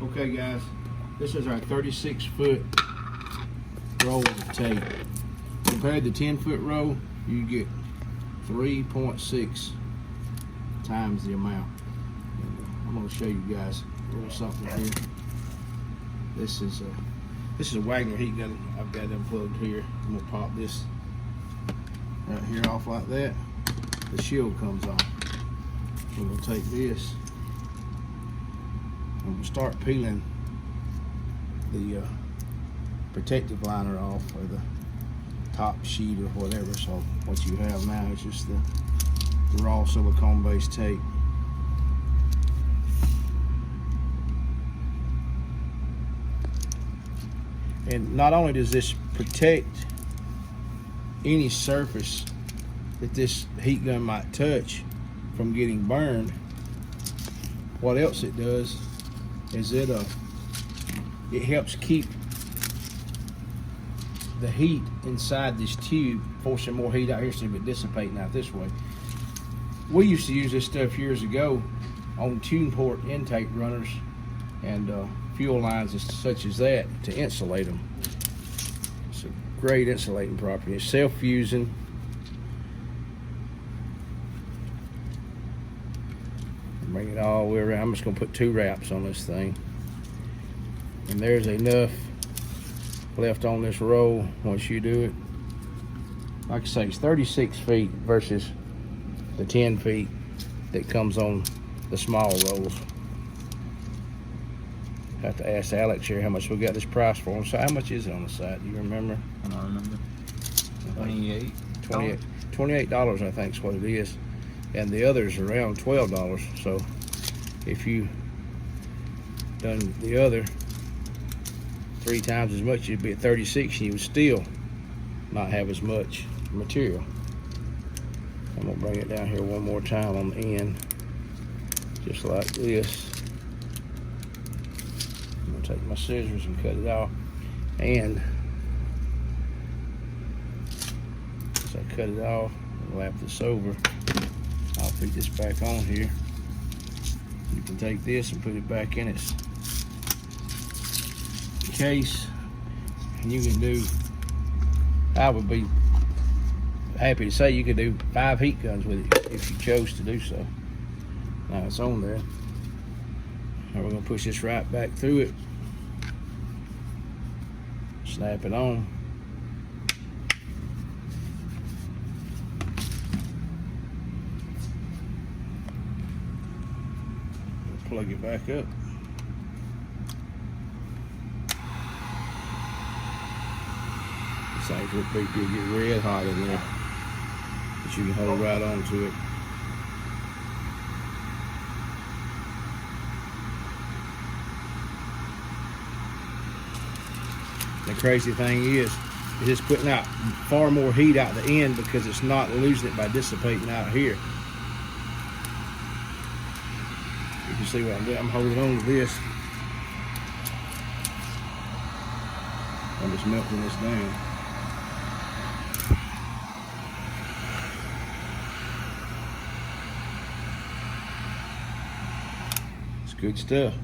Okay guys, this is our 36-foot roll of tape. Compared to 10-foot roll, you get 3.6 times the amount. I'm going to show you guys a little something here. This is a Wagner heat gun. I've got it unplugged here. I'm going to pop this right here off like that. The shield comes off. We're going to take this and we'll start peeling the protective liner off, or the top sheet or whatever. So what you have now is just the raw silicone based tape. And not only does this protect any surface that this heat gun might touch from getting burned, what else it does is it helps keep the heat inside this tube, forcing more heat out here so it dissipating out this way. We used to use this stuff years ago on tune port intake runners and fuel lines such as that to insulate them. It's a great insulating property. It's self-fusing. Bring it all the way around. I'm just going to put 2 wraps on this thing. And there's enough left on this roll once you do it. Like I say, it's 36 feet versus the 10 feet that comes on the small rolls. Have to ask Alex here how much we got this price for. So how much is it on the site? Do you remember? I don't remember. 28. $28, I think is what it is. And the others around $12. So if you done the other 3 times as much, you'd be at 36, and you would still not have as much material. I'm gonna bring it down here one more time on the end, just like this. I'm gonna take my scissors and cut it off. And as I cut it off, lap this over, I'll put this back on here. You can take this and put it back in its case, and you can do, I would be happy to say you could do 5 heat guns with it if you chose to do so. Now it's on there. Now we're going to push this right back through it, snap it on. Plug it back up. This thing's real big, you'll get red hot in there, but you can hold right onto it. The crazy thing is it's putting out far more heat out the end because it's not losing it by dissipating out here. You can see what I'm doing. I'm holding on to this. I'm just melting this down. It's good stuff.